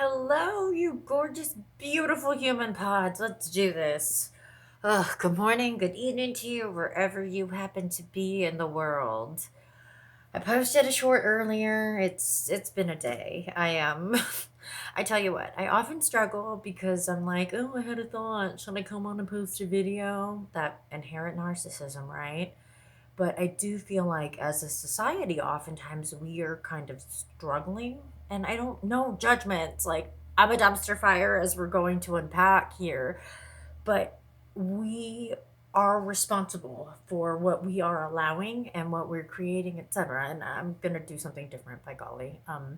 Hello, you gorgeous, beautiful human pods. Let's do this. Good morning, good evening to you, wherever you happen to be in the world. I posted a short earlier. It's been a day. I tell you what, I often struggle because I'm like, oh, I had a thought. Should I come on and post a video? That inherent narcissism, right? But I do feel like as a society, oftentimes we are kind of struggling. And I don't know judgments. Like, I'm a dumpster fire as we're going to unpack here. But we are responsible for what we are allowing and what we're creating, etc. And I'm going to do something different, by golly. I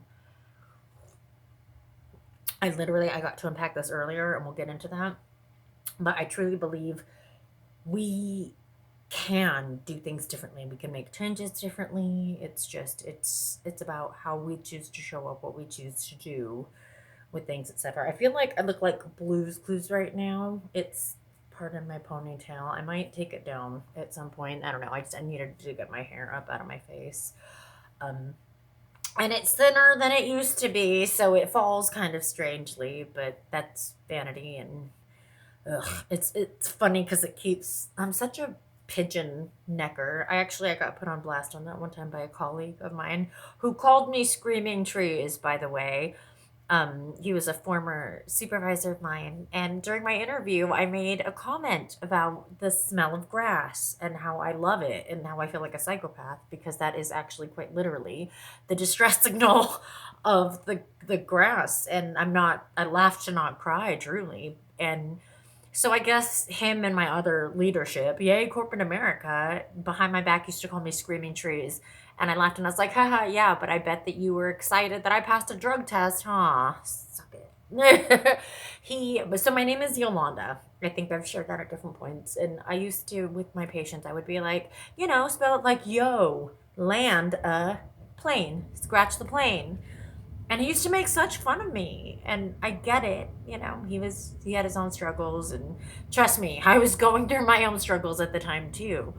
got to unpack this earlier and we'll get into that. But I truly believe we can do things differently. We can make changes differently. It's about how we choose to show up, what we choose to do with things, etc. I feel like I look like Blue's Clues right now. It's part of my ponytail. I might take it down at some point. I don't know. I needed to get my hair up out of my face. Um, and it's thinner than it used to be, so it falls kind of strangely, but that's vanity and ugh, it's funny because it keeps. I'm such a pigeon necker. I got put on blast on that one time by a colleague of mine who called me screaming trees. By the way, he was a former supervisor of mine, and during my interview, I made a comment about the smell of grass and how I love it and how I feel like a psychopath because that is actually quite literally the distress signal of the grass. And I laughed to not cry, truly, and so I guess him and my other leadership, yay corporate America, behind my back used to call me screaming trees. And I laughed and I was like, haha, yeah, but I bet that you were excited that I passed a drug test, huh? Suck it. So my name is Yolanda. I think I've shared that at different points. And I used to, with my patients, I would be like, spell it like yo, land a plane, scratch the plane. And he used to make such fun of me, and I get it. He had his own struggles, and trust me, I was going through my own struggles at the time too.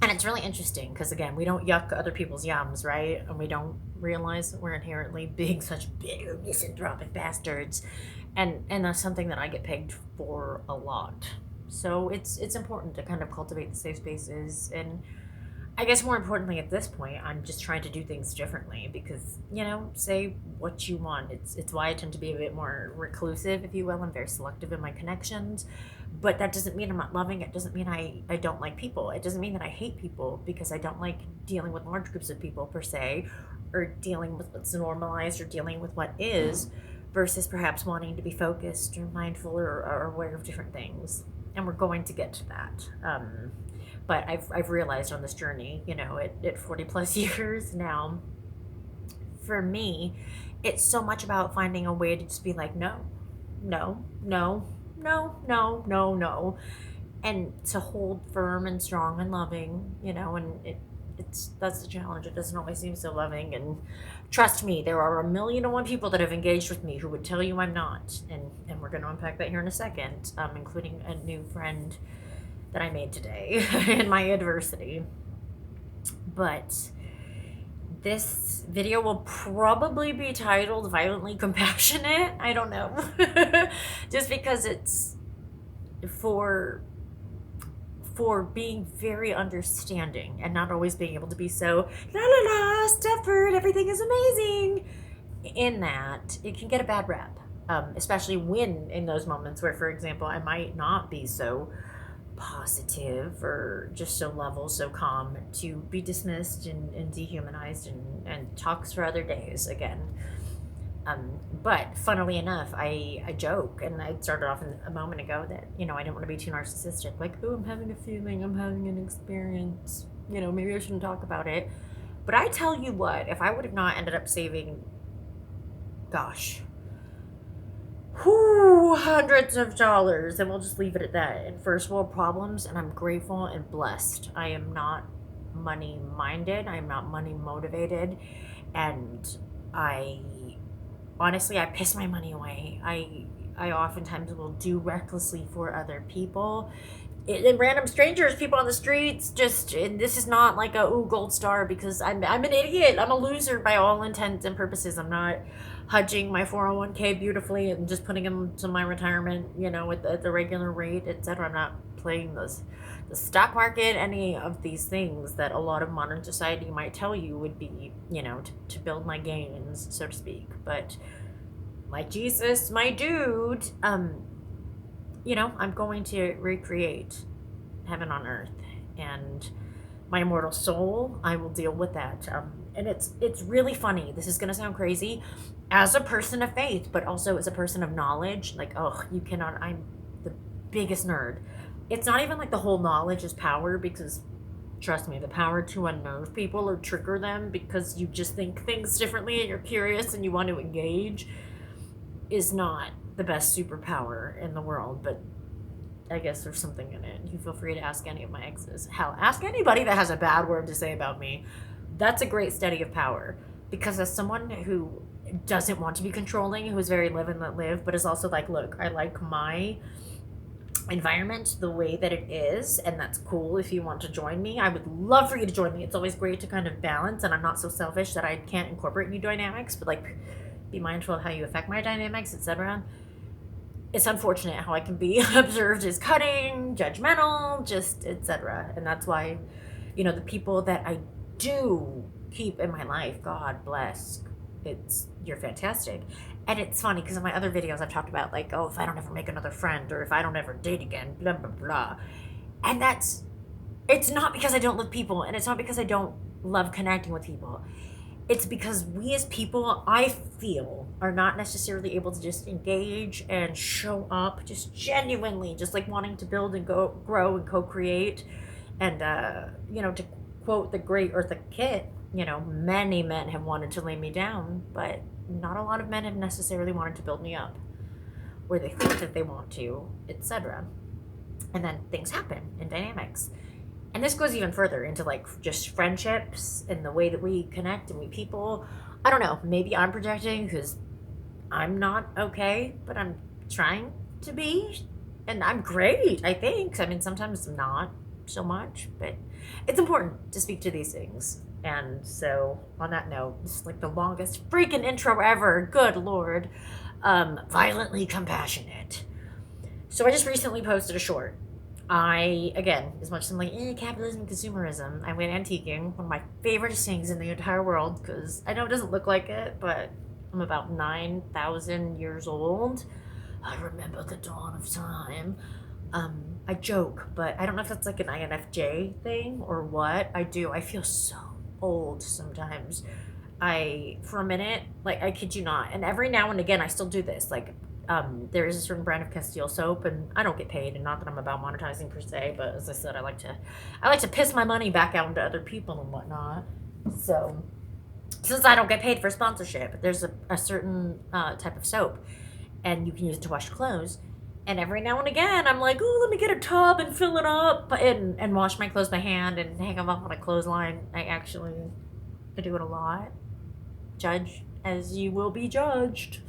And it's really interesting because again, we don't yuck other people's yums, right? And we don't realize that we're inherently being such bitter misanthropic bastards, and that's something that I get pegged for a lot. So it's important to kind of cultivate the safe spaces. And I guess more importantly at this point, I'm just trying to do things differently because, say what you want. It's why I tend to be a bit more reclusive, if you will. I'm very selective in my connections. But that doesn't mean I'm not loving. It doesn't mean I don't like people. It doesn't mean that I hate people because I don't like dealing with large groups of people per se, or dealing with what's normalized or dealing with what is, versus perhaps wanting to be focused or mindful or aware of different things. And we're going to get to that. But I've realized on this journey, at 40 plus years now, for me, it's so much about finding a way to just be like, no, no, no, no, no, no, no. And to hold firm and strong and loving, and that's the challenge. It doesn't always seem so loving. And trust me, there are 1,000,001 people that have engaged with me who would tell you I'm not. And we're going to unpack that here in a second, including a new friend that I made today in my adversity. But this video will probably be titled Violently Compassionate. I don't know. Just because it's for being very understanding and not always being able to be so la la la Stepford, everything is amazing. In that, it can get a bad rap, especially when in those moments where, for example, I might not be so positive or just so level, so calm, to be dismissed and dehumanized and talks for other days again. But funnily enough, I joke, and I started off a moment ago that, I didn't want to be too narcissistic. Like, oh, I'm having a feeling, I'm having an experience. Maybe I shouldn't talk about it. But I tell you what, if I would have not ended up saving, gosh, hundreds of dollars, and we'll just leave it at that, in first world problems, and I'm grateful and blessed. I am not money minded, I am not money motivated, and I honestly, I piss my money away. I oftentimes will do recklessly for other people and random strangers, people on the streets. Just, and this is not like a ooh gold star because I'm an idiot. I'm a loser by all intents and purposes. I'm not hedging my 401k beautifully and just putting into my retirement, at the regular rate, etc. I'm not playing the stock market, any of these things that a lot of modern society might tell you would be, to build my gains, so to speak. But like Jesus, my dude, I'm going to recreate heaven on earth, and my immortal soul, I will deal with that. And it's really funny. This is gonna sound crazy, as a person of faith, but also as a person of knowledge. Like, oh, you cannot. I'm the biggest nerd. It's not even like the whole knowledge is power, because trust me, the power to unnerve people or trigger them because you just think things differently and you're curious and you want to engage is not the best superpower in the world. But I guess there's something in it. You feel free to ask any of my exes. Hell, ask anybody that has a bad word to say about me. That's a great study of power. Because as someone who doesn't want to be controlling, who is very live and let live, but is also like, look, I like my environment the way that it is, and that's cool. If you want to join me, I would love for you to join me. It's always great to kind of balance, and I'm not so selfish that I can't incorporate new dynamics, but like, be mindful of how you affect my dynamics, etc. It's unfortunate how I can be observed as cutting, judgmental, just etc. And that's why, the people that I do keep in my life, God bless, you're fantastic. And it's funny because in my other videos I've talked about, like, oh, if I don't ever make another friend, or if I don't ever date again, blah blah blah. And it's not because I don't love people, and it's not because I don't love connecting with people. It's because we as people, I feel, are not necessarily able to just engage and show up just genuinely, just like wanting to build and grow and co-create. And to quote the great Eartha Kitt, many men have wanted to lay me down, but not a lot of men have necessarily wanted to build me up, where they think that they want to, etc. And then things happen in dynamics. And this goes even further into like just friendships and the way that we connect and we people. I don't know, maybe I'm projecting because I'm not okay, but I'm trying to be. And I'm great, I think. I mean, sometimes not so much, but it's important to speak to these things. And so, on that note, this is like the longest freaking intro ever. Good Lord. Violently compassionate. So, I just recently posted a short. Again, as much as I'm like, capitalism and consumerism, I went antiquing, one of my favorite things in the entire world, because I know it doesn't look like it, but I'm about 9,000 years old. I remember the dawn of time. I joke, but I don't know if that's like an INFJ thing or what. I do. I feel so old sometimes. For a minute, like, I kid you not, and every now and again, I still do this. Like, there is a certain brand of Castile soap, and I don't get paid, and not that I'm about monetizing per se, but as I said, I like to piss my money back out into other people and whatnot. So, since I don't get paid for sponsorship, there's a certain type of soap, and you can use it to wash clothes. And every now and again, I'm like, oh, let me get a tub and fill it up and wash my clothes by hand and hang them up on a clothesline. I do it a lot. Judge as you will be judged.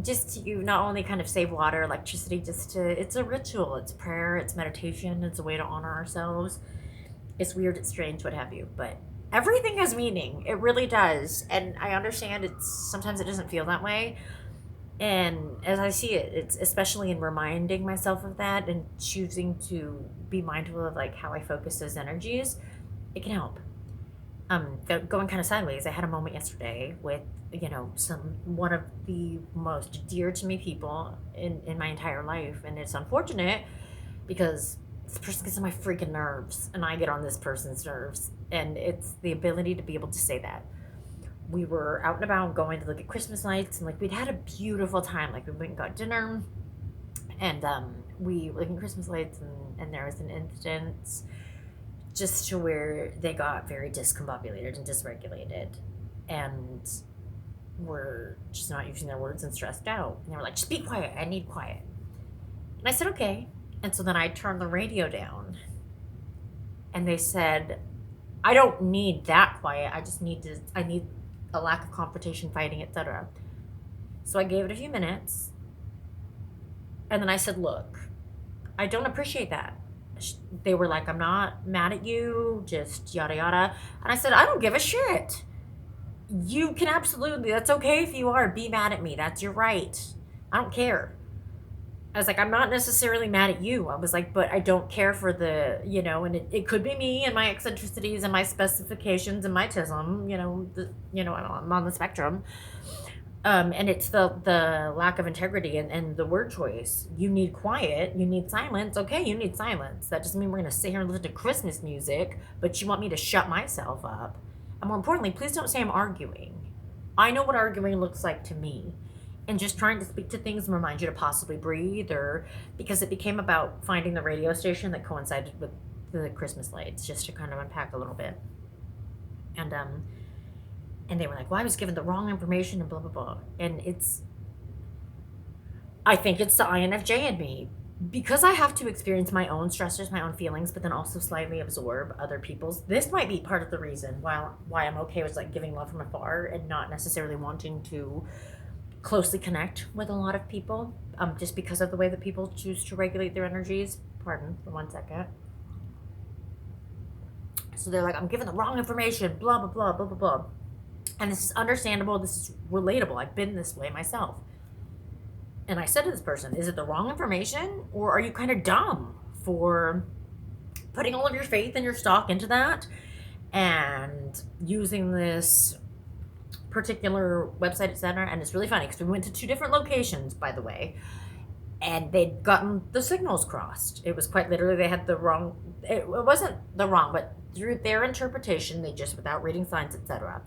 Just to not only kind of save water, electricity, it's a ritual, it's prayer, it's meditation, it's a way to honor ourselves. It's weird, it's strange, what have you, but everything has meaning. It really does. And I understand sometimes it doesn't feel that way. And as I see it, it's especially in reminding myself of that and choosing to be mindful of like how I focus those energies, it can help. Going kind of sideways, I had a moment yesterday with one of the most dear to me people in my entire life, and it's unfortunate because this person gets on my freaking nerves, and I get on this person's nerves, and it's the ability to be able to say that. We were out and about going to look at Christmas lights, and like we'd had a beautiful time. Like we went and got dinner, and we were looking at Christmas lights, and there was an instance just to where they got very discombobulated and dysregulated, and were just not using their words and stressed out. And they were like, just be quiet, I need quiet. And I said, okay. And so then I turned the radio down, and they said, I don't need that quiet, I need a lack of confrontation, fighting, etc. So I gave it a few minutes, and then I said, look, I don't appreciate that. They were like, I'm not mad at you, just yada yada. And I said, I don't give a shit. You can absolutely, that's okay if you are, be mad at me. That's your right. I don't care. I was like, I'm not necessarily mad at you. I was like, but I don't care for the, and it could be me and my eccentricities and my specifications and my tism, I'm on the spectrum. And it's the lack of integrity and the word choice. You need quiet, you need silence. Okay, you need silence. That doesn't mean we're gonna sit here and listen to Christmas music, but you want me to shut myself up. And more importantly, please don't say I'm arguing. I know what arguing looks like to me. And just trying to speak to things and remind you to possibly breathe, or because it became about finding the radio station that coincided with the Christmas lights, just to kind of unpack a little bit. And they were like, well, I was given the wrong information and blah, blah, blah. And I think it's the INFJ in me. Because I have to experience my own stressors, my own feelings, but then also slightly absorb other people's. This might be part of the reason why I'm okay with like giving love from afar and not necessarily wanting to closely connect with a lot of people, just because of the way that people choose to regulate their energies. Pardon for 1 second. So they're like, I'm given the wrong information, blah, blah, blah, blah, blah, blah. And this is understandable. This is relatable. I've been this way myself. And I said to this person, is it the wrong information? Or are you kind of dumb for putting all of your faith and your stock into that and using this particular website, etc.? And it's really funny because we went to 2 different locations, by the way, and they'd gotten the signals crossed. It was quite literally, they had the wrong, it wasn't the wrong, but through their interpretation, they just, without reading signs, etc.,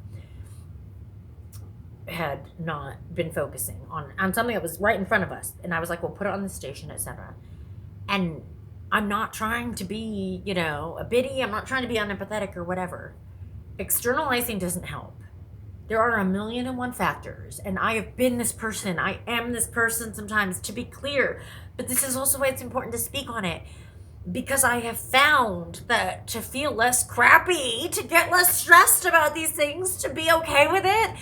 had not been focusing on something that was right in front of us. And I was like, well, put it on the station, etc. And I'm not trying to be, a biddy. I'm not trying to be unempathetic or whatever. Externalizing doesn't help. There are 1,000,001 factors, and I have been this person. I am this person sometimes, to be clear. But this is also why it's important to speak on it, because I have found that to feel less crappy, to get less stressed about these things, to be okay with it,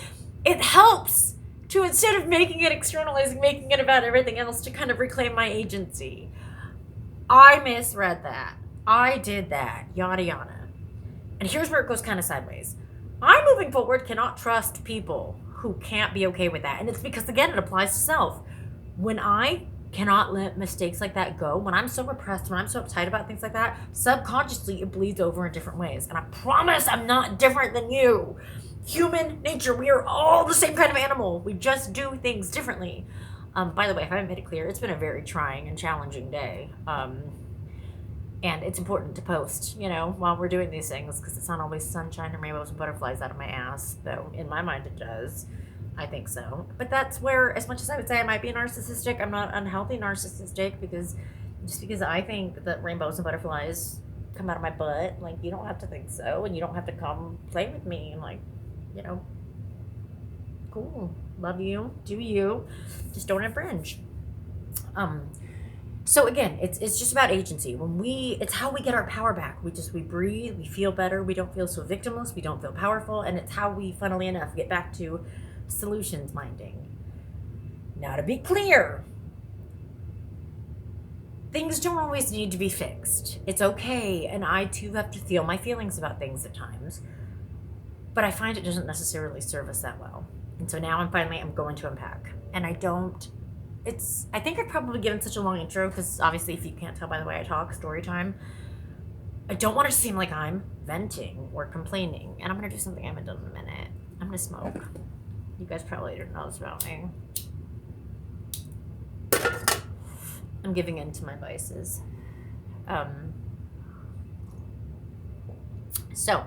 it helps to, instead of making it externalizing, making it about everything else, to kind of reclaim my agency. I misread that. I did that. Yada yada. And here's where it goes kind of sideways. I, moving forward, cannot trust people who can't be okay with that. And it's because, again, it applies to self. When I cannot let mistakes like that go, when I'm so repressed, when I'm so uptight about things like that, subconsciously it bleeds over in different ways. And I promise I'm not different than you. Human nature, we are all the same kind of animal. We just do things differently. By the way, if I haven't made it clear, it's been a very trying and challenging day. And it's important to post, while we're doing these things, because it's not always sunshine and rainbows and butterflies out of my ass, though in my mind it does. I think so. But that's where, as much as I would say I might be narcissistic, I'm not unhealthy narcissistic, because just because I think that rainbows and butterflies come out of my butt, like, you don't have to think so, and you don't have to come play with me, and like, cool, love you, do you, just don't infringe. So again, it's just about agency. It's how we get our power back. We breathe, we feel better, we don't feel so victimless, we don't feel powerful, and it's how we, funnily enough, get back to solutions minding. Now, to be clear, things don't always need to be fixed. It's okay, and I too have to feel my feelings about things at times, but I find it doesn't necessarily serve us that well. And so now I'm going to unpack, and I think I've probably given such a long intro, because obviously, if you can't tell by the way I talk, story time. I don't want it to seem like I'm venting or complaining, and I'm going to do something I haven't done in a minute. I'm going to smoke. You guys probably didn't know this about me. I'm giving in to my vices. So,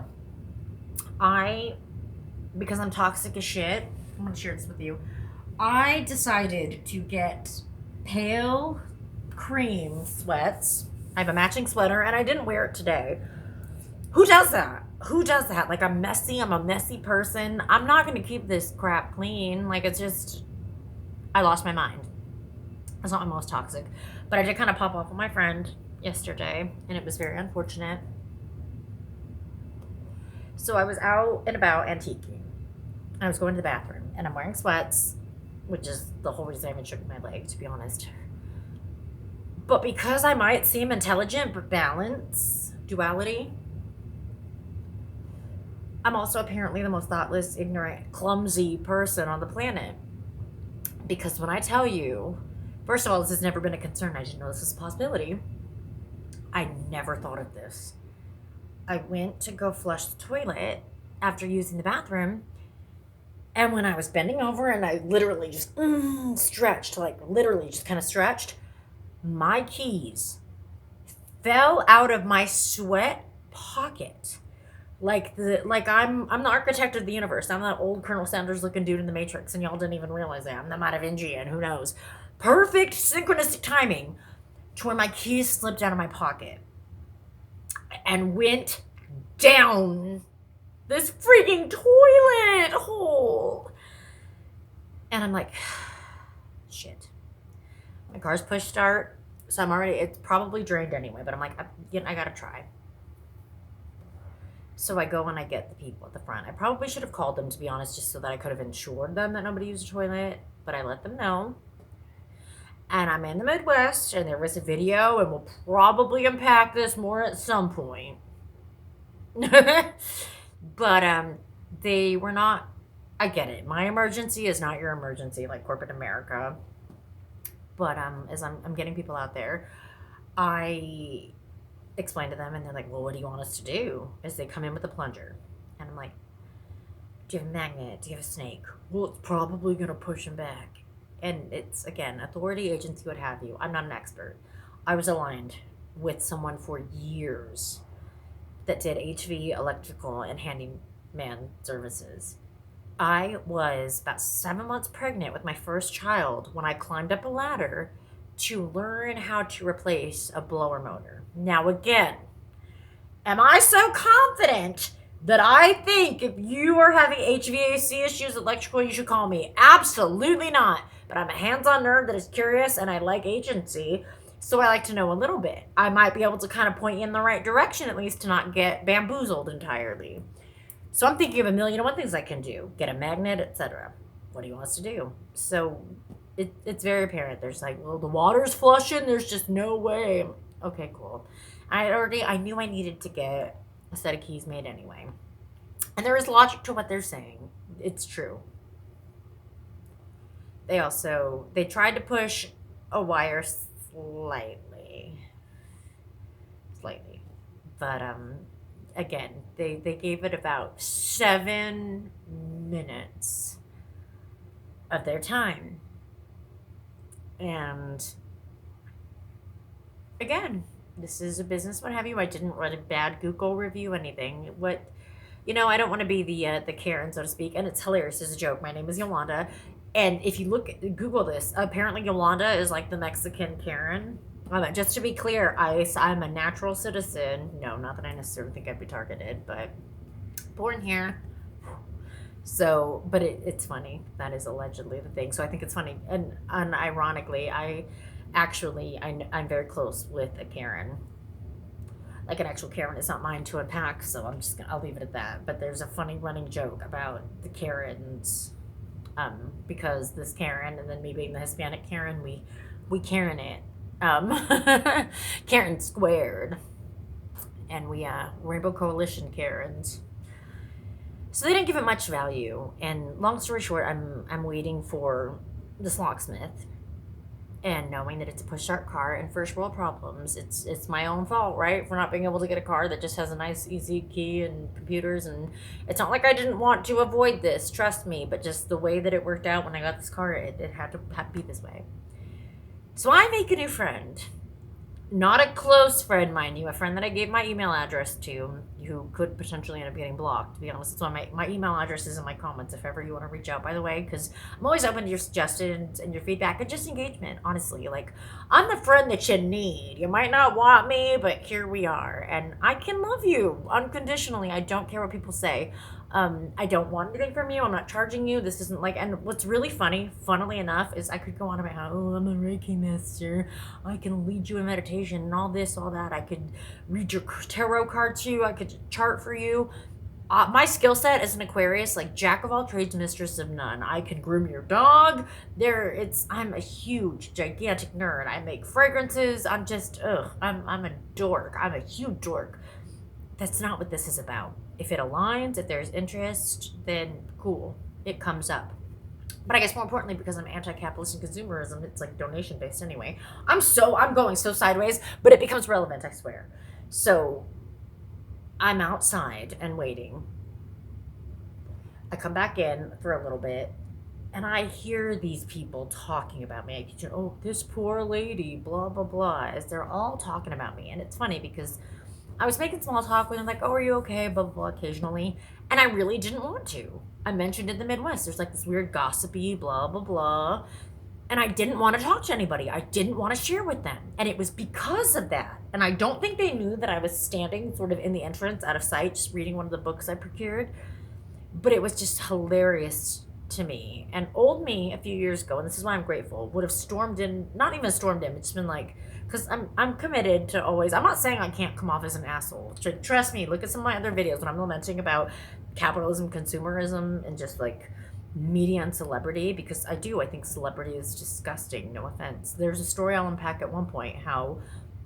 because I'm toxic as shit, I'm going to share this with you. I decided to get pale cream sweats. I have a matching sweater, and I didn't wear it today. Who does that? Like, I'm a messy person. I'm not going to keep this crap clean. Like, it's just, I lost my mind. That's not my most toxic. But I did kind of pop off with my friend yesterday, and it was very unfortunate. So I was out and about antiquing. I was going to the bathroom, and I'm wearing sweats, which is the whole reason I even shook my leg, to be honest. But because I might seem intelligent but balance, duality, I'm also apparently the most thoughtless, ignorant, clumsy person on the planet. Because when I tell you, first of all, this has never been a concern. I didn't know this was a possibility. I never thought of this. I went to go flush the toilet after using the bathroom. And when I was bending over and I literally just stretched, like literally just kind of stretched, my keys fell out of my sweat pocket. Like I'm the architect of the universe. I'm that old Colonel Sanders looking dude in the Matrix, and y'all didn't even realize that. I'm the Madavingian, who knows? Perfect synchronistic timing to where my keys slipped out of my pocket and went down this freaking toilet hole. And I'm like, shit. My car's push start, so it's probably drained anyway, but I'm like, I gotta try. So I go and I get the people at the front. I probably should have called them, to be honest, just so that I could have ensured them that nobody used the toilet, but I let them know. And I'm in the Midwest, and there was a video, and we'll probably unpack this more at some point. But they were not. I get it. My emergency is not your emergency, like corporate America. But as I'm getting people out there, I explain to them, and they're like, well, what do you want us to do? As they come in with a plunger. And I'm like, do you have a magnet? Do you have a snake? Well, it's probably going to push him back. And it's, again, authority, agency, what have you. I'm not an expert. I was aligned with someone for years that did HV, electrical, and handyman services. I was about 7 months pregnant with my first child when I climbed up a ladder to learn how to replace a blower motor. Now, again, am I so confident that I think if you are having HVAC issues, electrical, you should call me? Absolutely not. But I'm a hands-on nerd that is curious, and I like agency, so I like to know a little bit. I might be able to kind of point you in the right direction, at least to not get bamboozled entirely. So I'm thinking of 1,000,001 things I can do. Get a magnet, etc. What do you want us to do? So it's very apparent. There's like, well, the water's flushing. There's just no way. Okay, cool. I knew I needed to get a set of keys made anyway. And there is logic to what they're saying. It's true. They tried to push a wire slightly. But again, they gave it about 7 minutes of their time. And again, this is a business, what have you. I didn't write a bad Google review, anything. I don't want to be the Karen, so to speak. And it's hilarious as a joke. My name is Yolanda. And if you Google this, apparently Yolanda is like the Mexican Karen. Just to be clear, I'm a natural citizen. No, not that I necessarily think I'd be targeted, but born here. So, but it's funny. That is allegedly the thing. So I think it's funny. And ironically, I'm very close with a Karen. Like an actual Karen. It's not mine to unpack, so I'll leave it at that. But there's a funny running joke about the Karens. Because this Karen, and then me being the Hispanic Karen, we Karen it. Karen squared. And we Rainbow Coalition Karens. So they didn't give it much value. And long story short, I'm waiting for this locksmith, and knowing that it's a push start car and first world problems, it's my own fault, right, for not being able to get a car that just has a nice easy key and computers. And it's not like I didn't want to avoid this, trust me, but just the way that it worked out when I got this car, it had to be this way. So I make a new friend. Not a close friend, mind you, a friend that I gave my email address to, who could potentially end up getting blocked, to be honest. So my email address is in my comments if ever you want to reach out, by the way, because I'm always open to your suggestions and your feedback and just engagement, honestly. Like, I'm the friend that you need. You might not want me, but here we are. And I can love you unconditionally. I don't care what people say. I don't want anything from you. I'm not charging you. This isn't like, and what's really funny, funnily enough, is I could go on about how, I'm a Reiki master. I can lead you in meditation and all this, all that. I could read your tarot card to you. I could chart for you. My skill set as an Aquarius, like jack of all trades, mistress of none. I can groom your dog. I'm a huge, gigantic nerd. I make fragrances. I'm just, ugh. I'm a dork. I'm a huge dork. That's not what this is about. If it aligns, if there's interest, then cool. It comes up. But I guess more importantly, because I'm anti-capitalist and consumerism, it's like donation based anyway. I'm going so sideways, but it becomes relevant, I swear. So I'm outside and waiting. I come back in for a little bit and I hear these people talking about me. Oh, this poor lady, blah, blah, blah, as they're all talking about me. And it's funny because I was making small talk with them, like, oh, are you okay, blah, blah, blah, occasionally. And I really didn't want to. I mentioned in the Midwest, there's like this weird gossipy, blah, blah, blah. And I didn't want to talk to anybody. I didn't want to share with them. And it was because of that. And I don't think they knew that I was standing sort of in the entrance out of sight, just reading one of the books I procured. But it was just hilarious to me. And old me a few years ago, and this is why I'm grateful, would have stormed in, not even stormed in, it's been like, because I'm committed to always, I'm not saying I can't come off as an asshole. Trust me, look at some of my other videos when I'm lamenting about capitalism, consumerism, and just like media and celebrity, because I think celebrity is disgusting, no offense. There's a story I'll unpack at one point how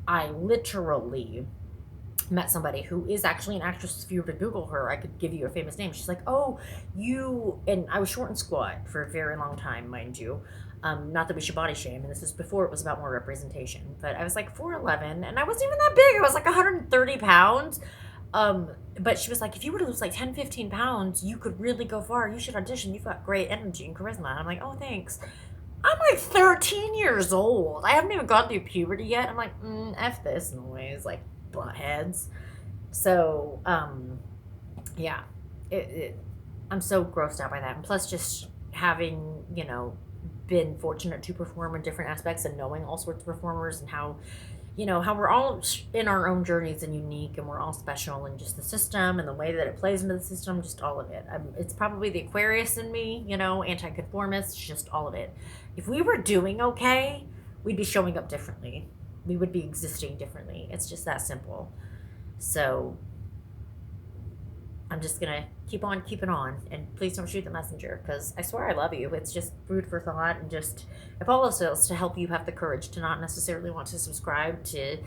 I literally met somebody who is actually an actress. If you were to Google her, I could give you a famous name. She's like, oh, and I was short and squat for a very long time, mind you. Not that we should body shame, and this is before it was about more representation, but I was like 4'11", and I wasn't even that big. I was like 130 pounds. But she was like, if you were to lose like 10, 15 pounds, you could really go far. You should audition. You've got great energy and charisma. And I'm like, oh, thanks. I'm like 13 years old. I haven't even gone through puberty yet. I'm like, F this noise, like buttheads. So, yeah, I'm so grossed out by that. And plus just having, been fortunate to perform in different aspects and knowing all sorts of performers and how we're all in our own journeys and unique, and we're all special, and just the system and the way that it plays into the system, just all of it. It's probably the Aquarius in me, anti-conformist, just all of it. If we were doing okay, we'd be showing up differently. We would be existing differently. It's just that simple. So I'm just going to keep on keeping on, and please don't shoot the messenger, because I swear I love you. It's just food for thought, and just, if all else fails, to help you have the courage to not necessarily want to subscribe to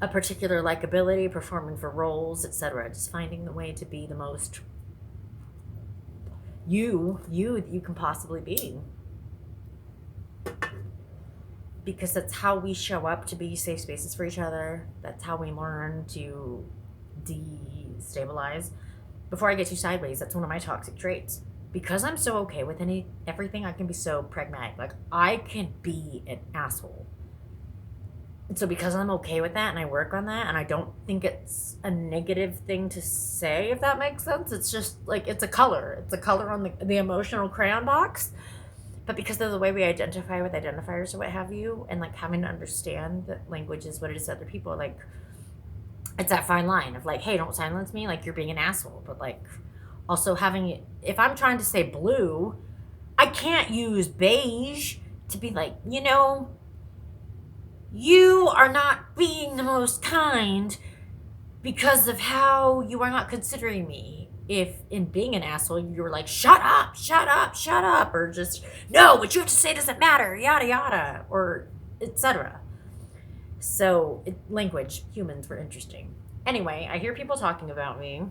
a particular likability, performing for roles, etc. Just finding the way to be the most you can possibly be. Because that's how we show up to be safe spaces for each other. That's how we learn to destabilize. Before I get too sideways, that's one of my toxic traits. Because I'm so okay with everything, I can be so pragmatic. Like, I can be an asshole. And so because I'm okay with that and I work on that, and I don't think it's a negative thing to say, if that makes sense. It's just like, it's a color. It's a color on the emotional crayon box. But because of the way we identify with identifiers or what have you, and like having to understand that language is what it is to other people, like, it's that fine line of like, hey, don't silence me, like you're being an asshole. But like, also having, if I'm trying to say blue, I can't use beige to be like, you are not being the most kind because of how you are not considering me. If in being an asshole, you're like, shut up, shut up, shut up, or just, no, what you have to say doesn't matter, yada, yada, or etc. So, language, humans were interesting. Anyway, I hear people talking about me.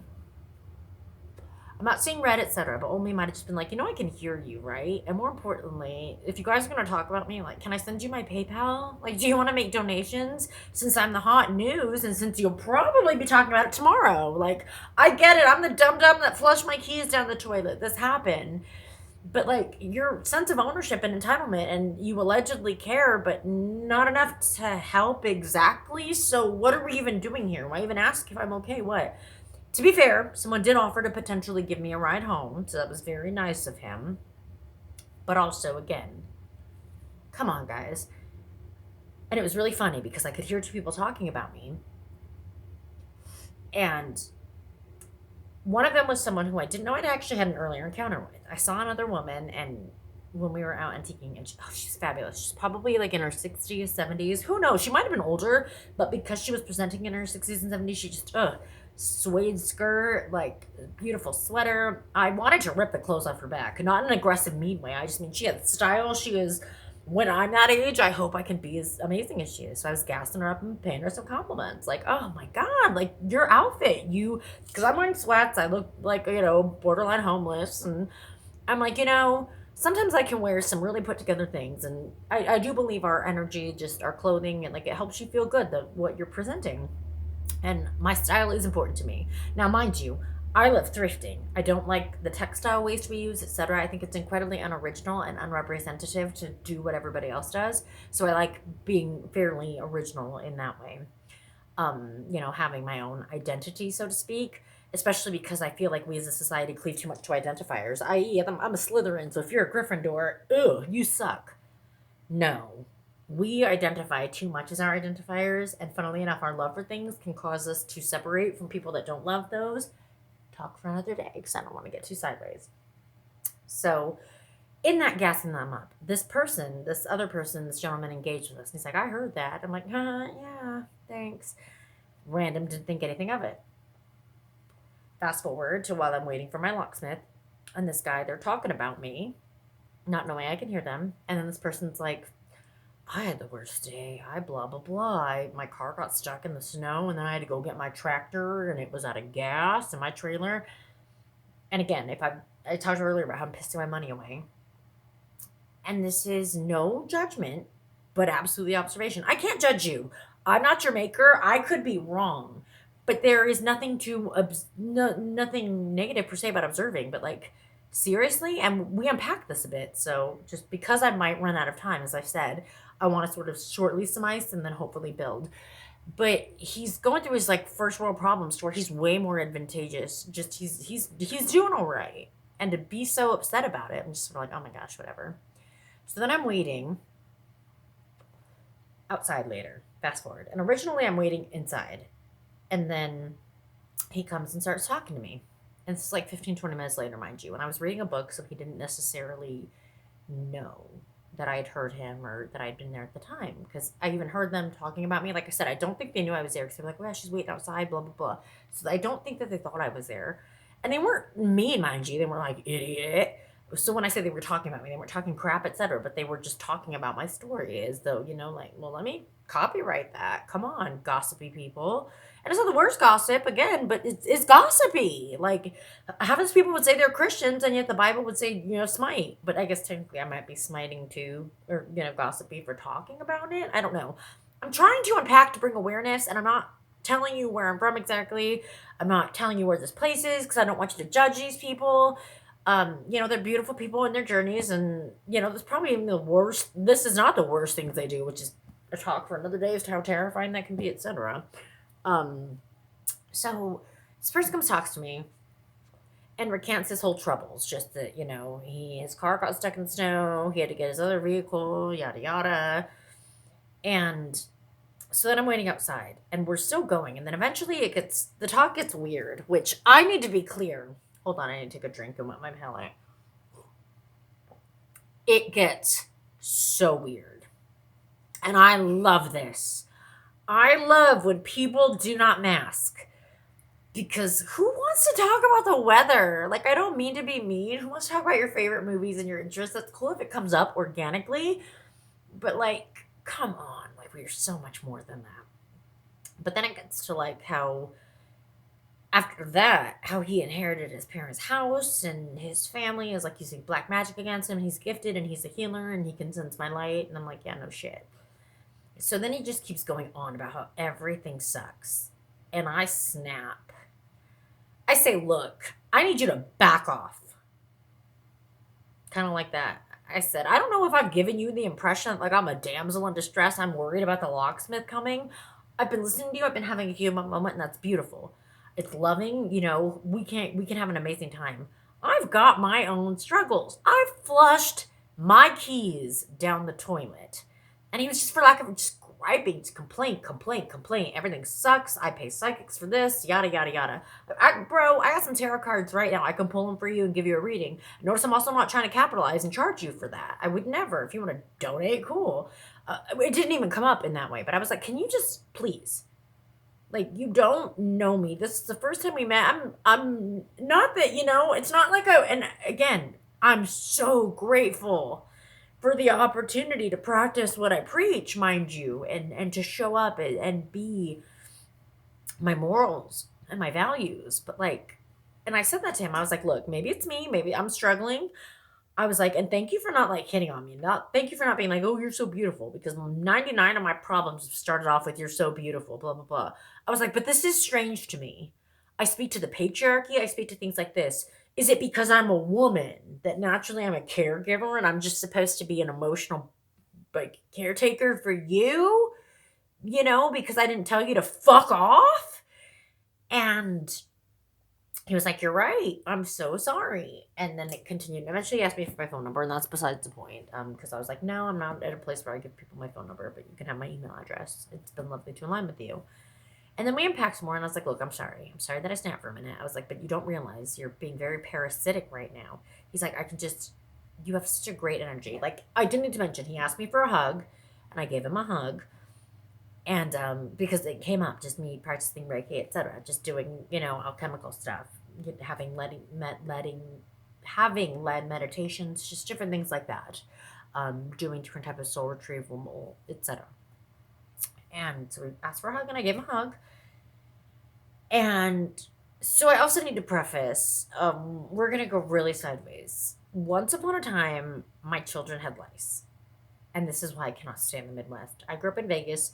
I'm not saying red, etc., but old me might have just been like, I can hear you, right? And more importantly, if you guys are going to talk about me, like, can I send you my PayPal? Like, do you want to make donations? Since I'm the hot news, and since you'll probably be talking about it tomorrow. Like, I get it. I'm the dum-dum that flushed my keys down the toilet. This happened. But like, your sense of ownership and entitlement, and you allegedly care, but not enough to help exactly. So what are we even doing here? Why even ask if I'm okay? What? To be fair, someone did offer to potentially give me a ride home, so that was very nice of him. But also, again, come on, guys. And it was really funny because I could hear two people talking about me. And one of them was someone who I didn't know I'd actually had an earlier encounter with. I saw another woman, and when we were out antiquing, and she's fabulous. She's probably like in her 60s, 70s. Who knows? She might have been older, but because she was presenting in her 60s and 70s, she just, suede skirt, like beautiful sweater. I wanted to rip the clothes off her back, not in an aggressive, mean way. I just mean she had style. She is. When I'm that age, I hope I can be as amazing as she is. So I was gassing her up and paying her some compliments. Like, oh my God, like your outfit, because I'm wearing sweats. I look like, borderline homeless. And I'm like, sometimes I can wear some really put together things. And I do believe our energy, just our clothing, and like it helps you feel good, what you're presenting. And my style is important to me. Now, mind you, I love thrifting. I don't like the textile waste we use, etc. I think it's incredibly unoriginal and unrepresentative to do what everybody else does. So I like being fairly original in that way. Having my own identity, so to speak, especially because I feel like we as a society cleave too much to identifiers, i.e., I'm a Slytherin, so if you're a Gryffindor, ugh, you suck. No. We identify too much as our identifiers, and funnily enough, our love for things can cause us to separate from people that don't love those. Talk for another day because I don't want to get too sideways. So, in that gassing them up, this other person, this gentleman engaged with us. And he's like, I heard that. I'm like, yeah, thanks. Random, didn't think anything of it. Fast forward to while I'm waiting for my locksmith, and this guy, they're talking about me, not knowing I can hear them. And then this person's like, I had the worst day. I blah blah blah. My car got stuck in the snow, and then I had to go get my tractor, and it was out of gas, and my trailer. And again, if I talked earlier about how I'm pissing my money away, and this is no judgment, but absolutely observation. I can't judge you. I'm not your maker. I could be wrong, but there is nothing nothing negative per se about observing. But like seriously, and we unpack this a bit. So just because I might run out of time, as I've said, I want to sort of shortly surmise and then hopefully build. But he's going through his like first world problems to where he's way more advantageous. Just he's doing all right, and to be so upset about it, I'm just sort of like, oh my gosh, whatever. So then I'm waiting outside later. Fast forward. And originally I'm waiting inside. And then he comes and starts talking to me. And it's like 15, 20 minutes later, mind you. And I was reading a book, so he didn't necessarily know that I had heard him or that I'd been there at the time. Because I even heard them talking about me. Like I said, I don't think they knew I was there because they were like, well, she's waiting outside, blah, blah, blah. So I don't think that they thought I was there. And they weren't mean, mind you. They were like, idiot. So when I say they were talking about me, they weren't talking crap, etc., but they were just talking about my story as though, like, well, let me copyright that. Come on, gossipy people. And it's not the worst gossip, again, but it's gossipy. Like, half of these people would say they're Christians, and yet the Bible would say, smite. But I guess technically I might be smiting too, or, gossipy for talking about it. I don't know. I'm trying to unpack to bring awareness, and I'm not telling you where I'm from exactly. I'm not telling you where this place is because I don't want you to judge these people. They're beautiful people in their journeys, and that's probably even the worst. This is not the worst things they do, which is a talk for another day as to how terrifying that can be, etc. Um, so this person comes talks to me and recants his whole troubles. Just that his car got stuck in the snow, he had to get his other vehicle, yada yada, and so then I'm waiting outside, and we're still going, and then eventually the talk gets weird, which I need to be clear. Hold on, I need to take a drink and wet my palate. It gets so weird. And I love this. I love when people do not mask. Because who wants to talk about the weather? Like, I don't mean to be mean. Who wants to talk about your favorite movies and your interests? That's cool if it comes up organically. But, like, come on. Like, we are so much more than that. But then it gets to, like, how after that, how he inherited his parents' house and his family is like using black magic against him. He's gifted and he's a healer and he can sense my light. And I'm like, yeah, no shit. So then he just keeps going on about how everything sucks. And I snap. I say, look, I need you to back off. Kind of like that. I said, I don't know if I've given you the impression that, like, I'm a damsel in distress. I'm worried about the locksmith coming. I've been listening to you. I've been having a human moment, and that's beautiful. It's loving. We can have an amazing time. I've got my own struggles. I've flushed my keys down the toilet. And he was just, for lack of just griping, complaint. Everything sucks. I pay psychics for this, yada, yada, yada. Bro, I got some tarot cards right now. I can pull them for you and give you a reading. Notice I'm also not trying to capitalize and charge you for that. I would never. If you want to donate, cool. It didn't even come up in that way. But I was like, can you just please Like, you don't know me. This is the first time we met. I'm not that, it's not like and again, I'm so grateful for the opportunity to practice what I preach, mind you, and to show up and be my morals and my values. But like, and I said that to him. I was like, look, maybe it's me, maybe I'm struggling. I was like, and thank you for not like hitting on me. Not thank you for not being like, oh, you're so beautiful, because 99 of my problems started off with you're so beautiful, blah blah blah. I was like, but this is strange to me. I speak to the patriarchy. I speak to things like this. Is it because I'm a woman that naturally I'm a caregiver and I'm just supposed to be an emotional like caretaker for you? Because I didn't tell you to fuck off. And he was like, "You're right. I'm so sorry." And then it continued. Eventually, he asked me for my phone number, and that's besides the point. Because I was like, "No, I'm not at a place where I give people my phone number, but you can have my email address. It's been lovely to align with you." And then we unpacked some more, and I was like, "Look, I'm sorry. I'm sorry that I snapped for a minute." I was like, "But you don't realize you're being very parasitic right now." He's like, "I can just. You have such a great energy. Like, I didn't need to mention. He asked me for a hug, and I gave him a hug. And because it came up, just me practicing Reiki, etc., just doing alchemical stuff, having having led meditations, just different things like that, doing different type of soul retrieval, etc. And so we asked for a hug, and I gave him a hug. And so I also need to preface, we're gonna go really sideways. Once upon a time, my children had lice, and this is why I cannot stand the Midwest. I grew up in Vegas,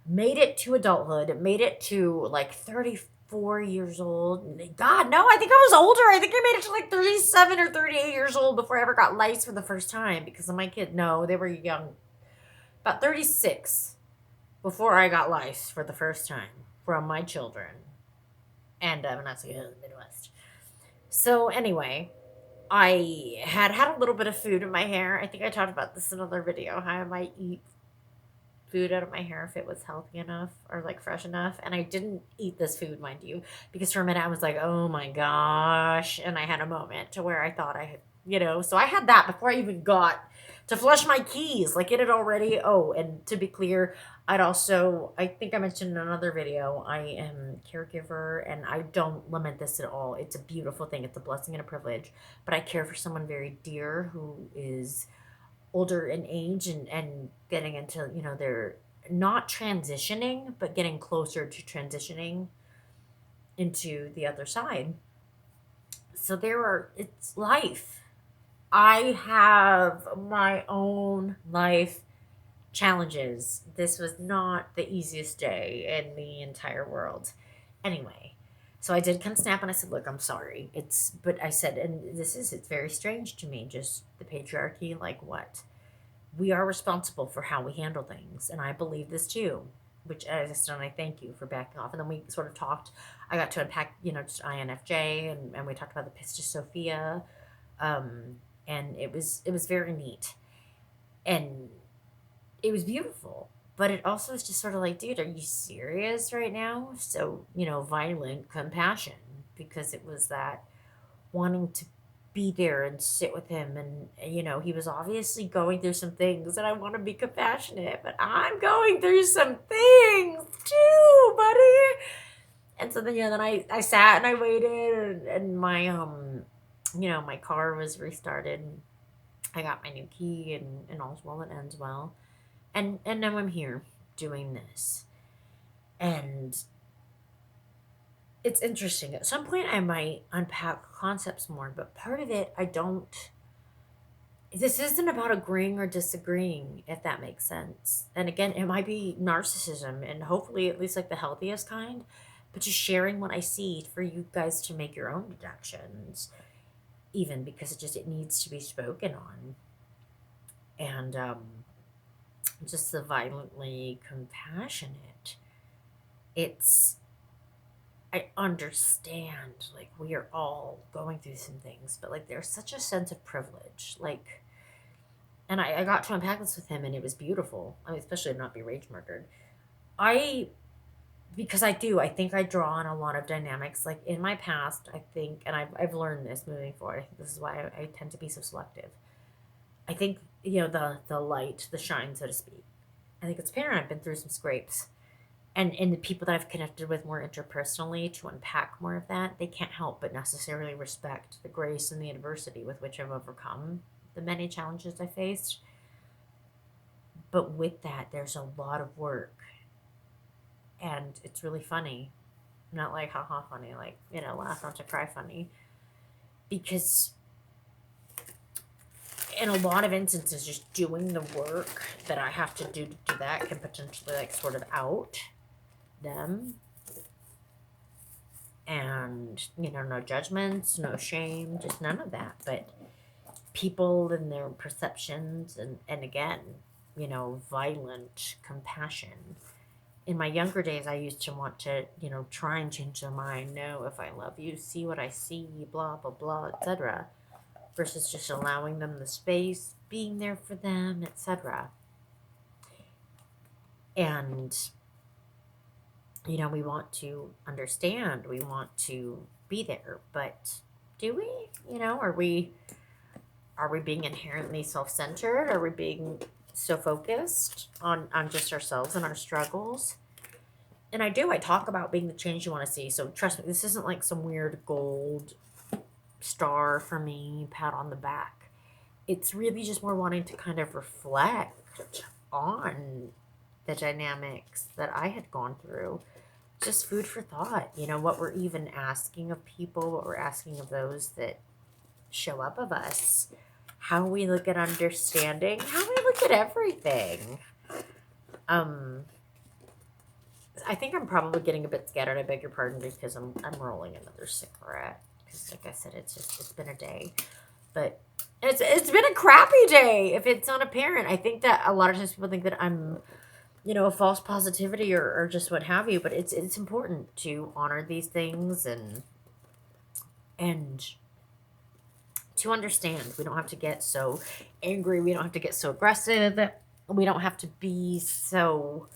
made it to adulthood, made it to like 34 years old. God, no, I think I was older. I think I made it to like 37 or 38 years old before I ever got lice for the first time because of my kid. No, they were young. About 36 before I got lice for the first time from my children. And that's in the Midwest. So anyway, I had a little bit of food in my hair. I think I talked about this in another video, how I might eat food out of my hair if it was healthy enough or like fresh enough. And I didn't eat this food, mind you, because for a minute I was like, oh my gosh. And I had a moment to where I thought I had, so I had that before I even got to flush my keys. Like it had already, oh, and to be clear, I think I mentioned in another video, I am a caregiver and I don't lament this at all. It's a beautiful thing. It's a blessing and a privilege. But I care for someone very dear who is older in age and getting into, they're not transitioning, but getting closer to transitioning into the other side. So it's life. I have my own life challenges. This was not the easiest day in the entire world. Anyway, so I did kind of snap and I said, look, I'm sorry. But I said, and it's very strange to me, just the patriarchy, like what? We are responsible for how we handle things. And I believe this too, which as I said, I thank you for backing off. And then we sort of talked, I got to unpack, just INFJ and we talked about the Pistis Sophia. And it was very neat. And it was beautiful. But it also was just sort of like, dude, are you serious right now? So, violent compassion, because it was that wanting to be there and sit with him. And, he was obviously going through some things, and I want to be compassionate, but I'm going through some things too, buddy. And so then, then I sat and I waited, and my, my car was restarted. I got my new key, and all's well that ends well. And now I'm here doing this. And it's interesting. At some point, I might unpack concepts more, but part of it, I don't. This isn't about agreeing or disagreeing, if that makes sense. And again, it might be narcissism, and hopefully, at least like the healthiest kind, but just sharing what I see for you guys to make your own deductions, even because it needs to be spoken on. And just the violently compassionate. I understand, like, we are all going through some things, but, like, there's such a sense of privilege, like, and I got to unpack this with him, and it was beautiful. I mean, especially to not be rage murdered. Because I think I draw on a lot of dynamics, like, in my past, I think, and I've learned this moving forward, I think this is why I tend to be so selective. I think, the light, the shine, so to speak. I think it's apparent I've been through some scrapes. And the people that I've connected with more interpersonally to unpack more of that, they can't help but necessarily respect the grace and the adversity with which I've overcome the many challenges I faced. But with that, there's a lot of work, and it's really funny. Not like haha funny, like, laugh not to cry funny. Because in a lot of instances, just doing the work that I have to do that can potentially like sort of out them. And, no judgments, no shame, just none of that. But people and their perceptions, and again, violent compassion. In my younger days, I used to want to, try and change their mind. No, if I love you, see what I see, blah, blah, blah, etc. Versus just allowing them the space, being there for them, etc. And, we want to understand, we want to be there, but do we? Are we being inherently self-centered? Are we being so focused on just ourselves and our struggles? And I talk about being the change you want to see. So trust me, this isn't like some weird gold star for me, pat on the back. It's really just more wanting to kind of reflect on the dynamics that I had gone through. Just food for thought, what we're even asking of people, what we're asking of those that show up of us, how we look at understanding, how we look at everything. I think I'm probably getting a bit scattered. I beg your pardon, because I'm rolling another cigarette. Because, like I said, it's been a day, but it's been a crappy day. If it's not apparent, I think that a lot of times people think that I'm, a false positivity, or just what have you. But it's important to honor these things, and to understand. We don't have to get so angry. We don't have to get so aggressive. We don't have to be so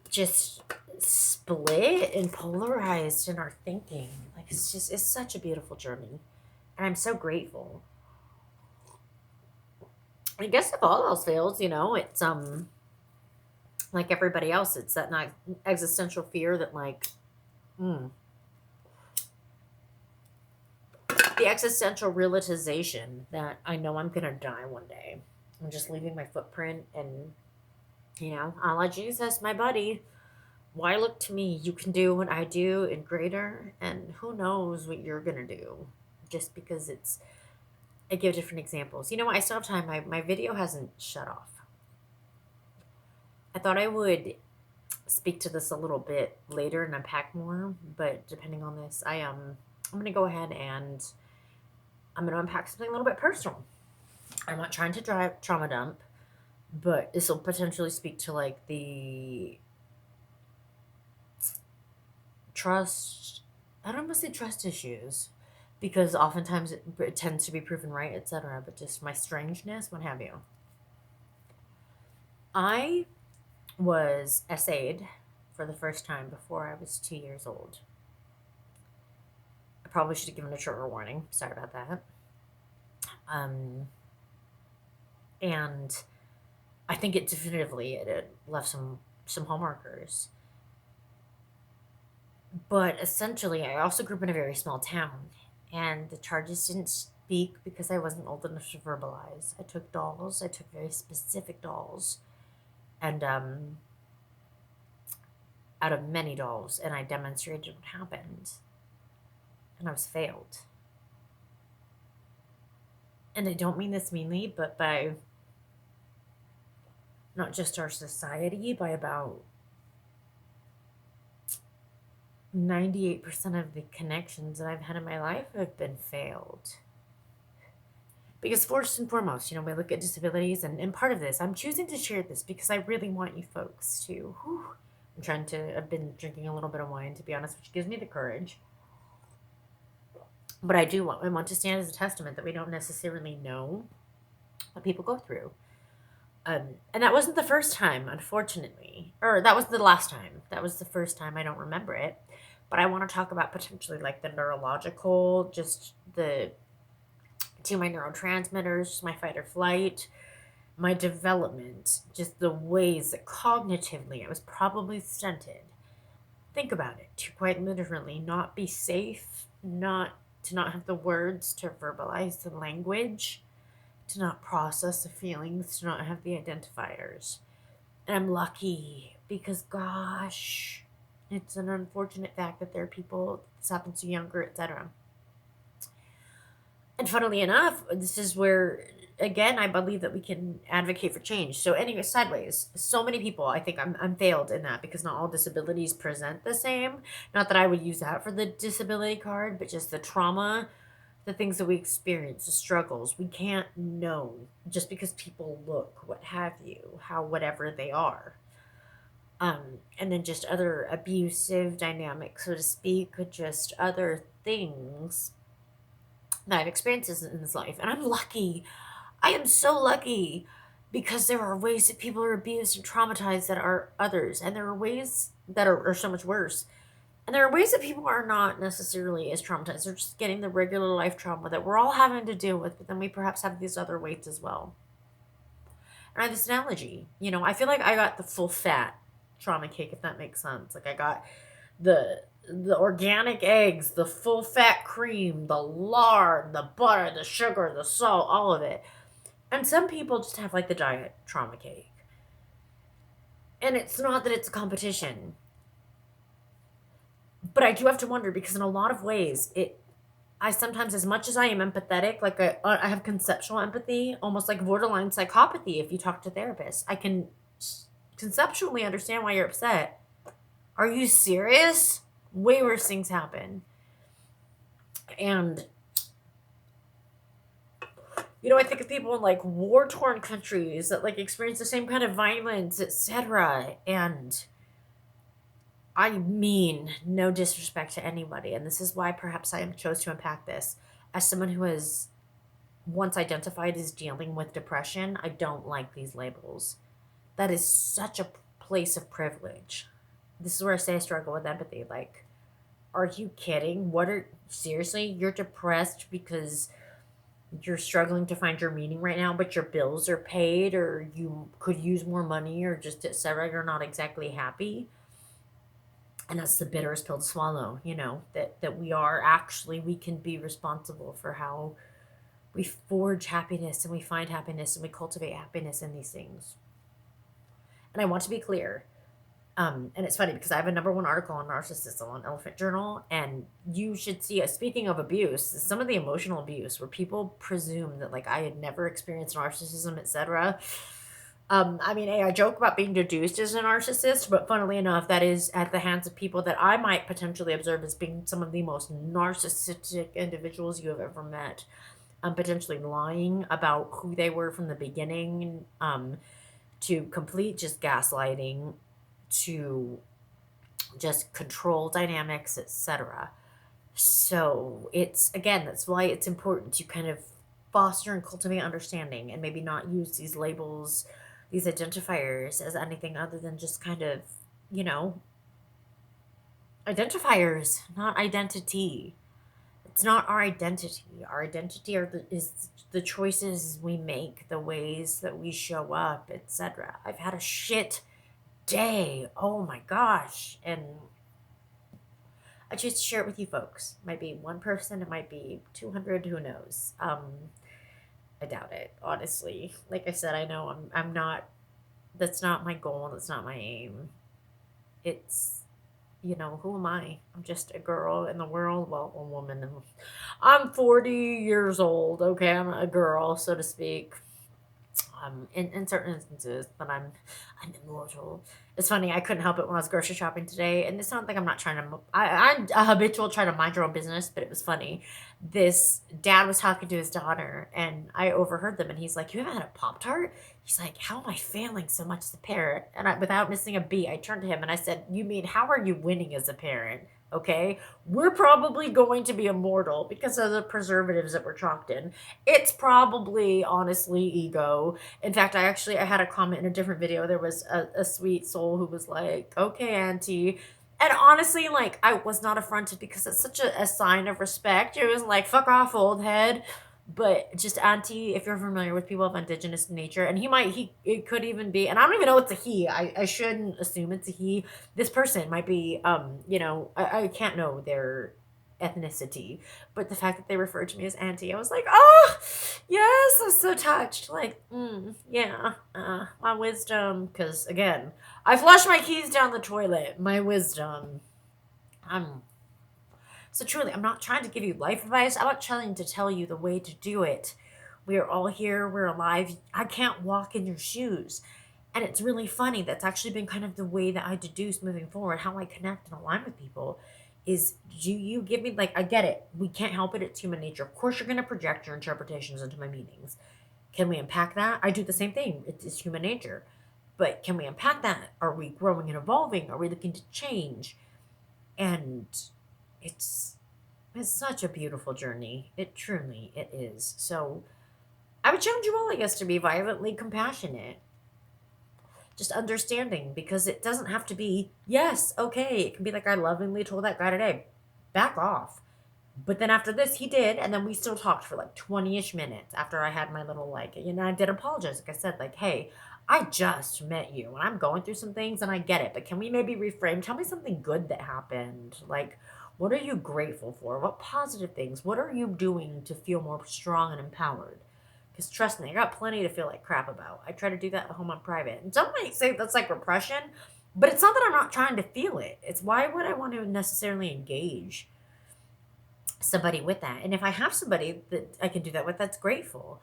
just split and polarized in our thinking. Like, it's such a beautiful journey. And I'm so grateful. I guess if all else fails, it's like everybody else, it's that not existential fear that like the existential realization that I know I'm gonna die one day. I'm just leaving my footprint, and a la Jesus, my buddy. Why look to me? You can do what I do and greater, and who knows what you're gonna do. Just because I give different examples. I still have time. My video hasn't shut off. I thought I would speak to this a little bit later and unpack more, but depending on this, I'm gonna go ahead and I'm gonna unpack something a little bit personal. I'm not trying to drive trauma dump, but this will potentially speak to like the trust. I don't want to say trust issues, because oftentimes it tends to be proven right, etc. But just my strangeness, what have you. I was essayed for the first time before I was 2 years old. I probably should have given a trigger warning. Sorry about that. And I think it left some home markers. But essentially, I also grew up in a very small town, and the charges didn't speak because I wasn't old enough to verbalize. I took dolls. I took very specific dolls, and out of many dolls, and I demonstrated what happened, and I was failed. And I don't mean this meanly, but by not just our society, by about 98% of the connections that I've had in my life have been failed. Because first and foremost, we look at disabilities, and part of this, I'm choosing to share this because I really want you folks to, I've been drinking a little bit of wine, to be honest, which gives me the courage. But I want to stand as a testament that we don't necessarily know what people go through. And that wasn't the first time, unfortunately. Or that was the last time. That was the first time. I don't remember it. But I want to talk about potentially like the neurological, just to my neurotransmitters, my fight or flight, my development, just the ways that cognitively I was probably stunted. Think about it, to quite literally not be safe, to not have the words to verbalize the language, to not process the feelings, to not have the identifiers. And I'm lucky because, gosh, it's an unfortunate fact that there are people this happens to younger, etc. And funnily enough, this is where, again, I believe that we can advocate for change. So, anyway, sideways, so many people, I think I'm failed in that because not all disabilities present the same. Not that I would use that for the disability card, but just the trauma, the things that we experience, the struggles. We can't know just because people look, what have you, how whatever they are. And then just other abusive dynamics, so to speak, just other things that I've experienced in this life. And I'm lucky. I am so lucky because there are ways that people are abused and traumatized that are others. And there are ways that are so much worse. And there are ways that people are not necessarily as traumatized. They're just getting the regular life trauma that we're all having to deal with, but then we perhaps have these other weights as well. And I have this analogy. I feel like I got the full fat trauma cake, if that makes sense. Like I got the organic eggs, the full fat cream, the lard, the butter, the sugar, the salt, all of it. And some people just have like the diet trauma cake. And it's not that it's a competition. But I do have to wonder because in a lot of ways, I sometimes, as much as I am empathetic, like I have conceptual empathy, almost like borderline psychopathy. If you talk to therapists, I can conceptually understand why you're upset. Are you serious? Way worse things happen. And I think of people in like war torn countries that like experience the same kind of violence, etc. And I mean no disrespect to anybody, and this is why perhaps I chose to unpack this. As someone who has once identified as dealing with depression, I don't like these labels. That is such a place of privilege. This is where I say I struggle with empathy. Like, are you kidding? Seriously, you're depressed because you're struggling to find your meaning right now, but your bills are paid, or you could use more money, or just etc. You're not exactly happy. And that's the bitterest pill to swallow, that we can be responsible for how we forge happiness and we find happiness and we cultivate happiness in these things. And I want to be clear. And it's funny because I have a number one article on narcissism on Elephant Journal, and you should see. Speaking of abuse, some of the emotional abuse where people presume that like I had never experienced narcissism, etc. I mean, I joke about being deduced as a narcissist, but funnily enough, that is at the hands of people that I might potentially observe as being some of the most narcissistic individuals you have ever met. Potentially lying about who they were from the beginning, to complete just gaslighting, to just control dynamics, etc. So it's again, that's why it's important to kind of foster and cultivate understanding and maybe not use these labels, these identifiers as anything other than just kind of, you know, identifiers, not identity. It's not our identity. Our identity is the choices we make, the ways that we show up, etc. I've had a shit day. Oh my gosh. And I choose to share it with you folks. It might be one person, it might be 200, who knows. I doubt it, honestly. Like I said, I know I'm not, that's not my goal, that's not my aim. It's, who am I? I'm just a girl in the world, well, a woman. I'm 40 years old, okay? I'm a girl, so to speak. In certain instances, but I'm immortal. It's funny, I couldn't help it when I was grocery shopping today, and it's not like I'm not trying to. I'm a habitual try to mind your own business, but it was funny. This dad was talking to his daughter, and I overheard them, and he's like, "You haven't had a Pop Tart?" He's like, "How am I failing so much as a parent?" And without missing a beat, I turned to him and I said, "You mean how are you winning as a parent?" Okay, we're probably going to be immortal because of the preservatives that were chalked in. It's probably honestly ego. In fact, I had a comment in a different video. There was a sweet soul who was like, "Okay, auntie." And honestly, like, I was not affronted because it's such a sign of respect. It was like, "Fuck off, old head." But just auntie, if you're familiar with people of indigenous nature, and it could even be, and I don't even know it's a he. I shouldn't assume it's a he. This person might be, I can't know their ethnicity, but the fact that they referred to me as auntie, I was like, oh, yes, I'm so touched. Like, yeah, my wisdom, because again, I flushed my keys down the toilet. My wisdom. I'm so truly, I'm not trying to give you life advice. I'm not trying to tell you the way to do it. We are all here. We're alive. I can't walk in your shoes. And it's really funny. That's actually been kind of the way that I deduce moving forward, how I connect and align with people is, do you give me, like, I get it. We can't help it. It's human nature. Of course, you're going to project your interpretations into my meanings. Can we unpack that? I do the same thing. It's human nature. But can we unpack that? Are we growing and evolving? Are we looking to change? And it's it's such a beautiful journey. It is. So I would challenge you all, I guess, to be violently compassionate. Just understanding, because it doesn't have to be, yes, okay. It can be like I lovingly told that guy today, back off. But then after this, he did, and then we still talked for like 20-ish minutes after I had my little, like, I did apologize. Like I said, like, hey, I just met you, and I'm going through some things, and I get it, but can we maybe reframe? Tell me something good that happened. Like, what are you grateful for? What positive things? What are you doing to feel more strong and empowered? Because trust me, I got plenty to feel like crap about. I try to do that at home on private. And some might say that's like repression, but it's not that I'm not trying to feel it. It's why would I want to necessarily engage somebody with that? And if I have somebody that I can do that with, that's grateful,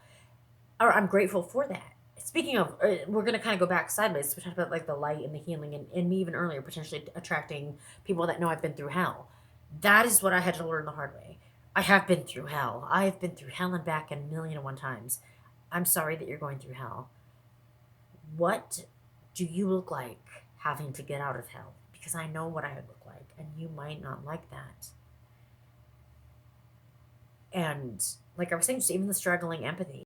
or I'm grateful for that. Speaking of, we're going to kind of go back sideways. We talked about like the light and the healing, and me even earlier potentially attracting people that know I've been through hell. That is what I had to learn the hard way. I have been through hell. I have been through hell and back a million and one times. I'm sorry that you're going through hell. What do you look like having to get out of hell? Because I know what I would look like, and you might not like that. And like I was saying, just even the struggling empathy.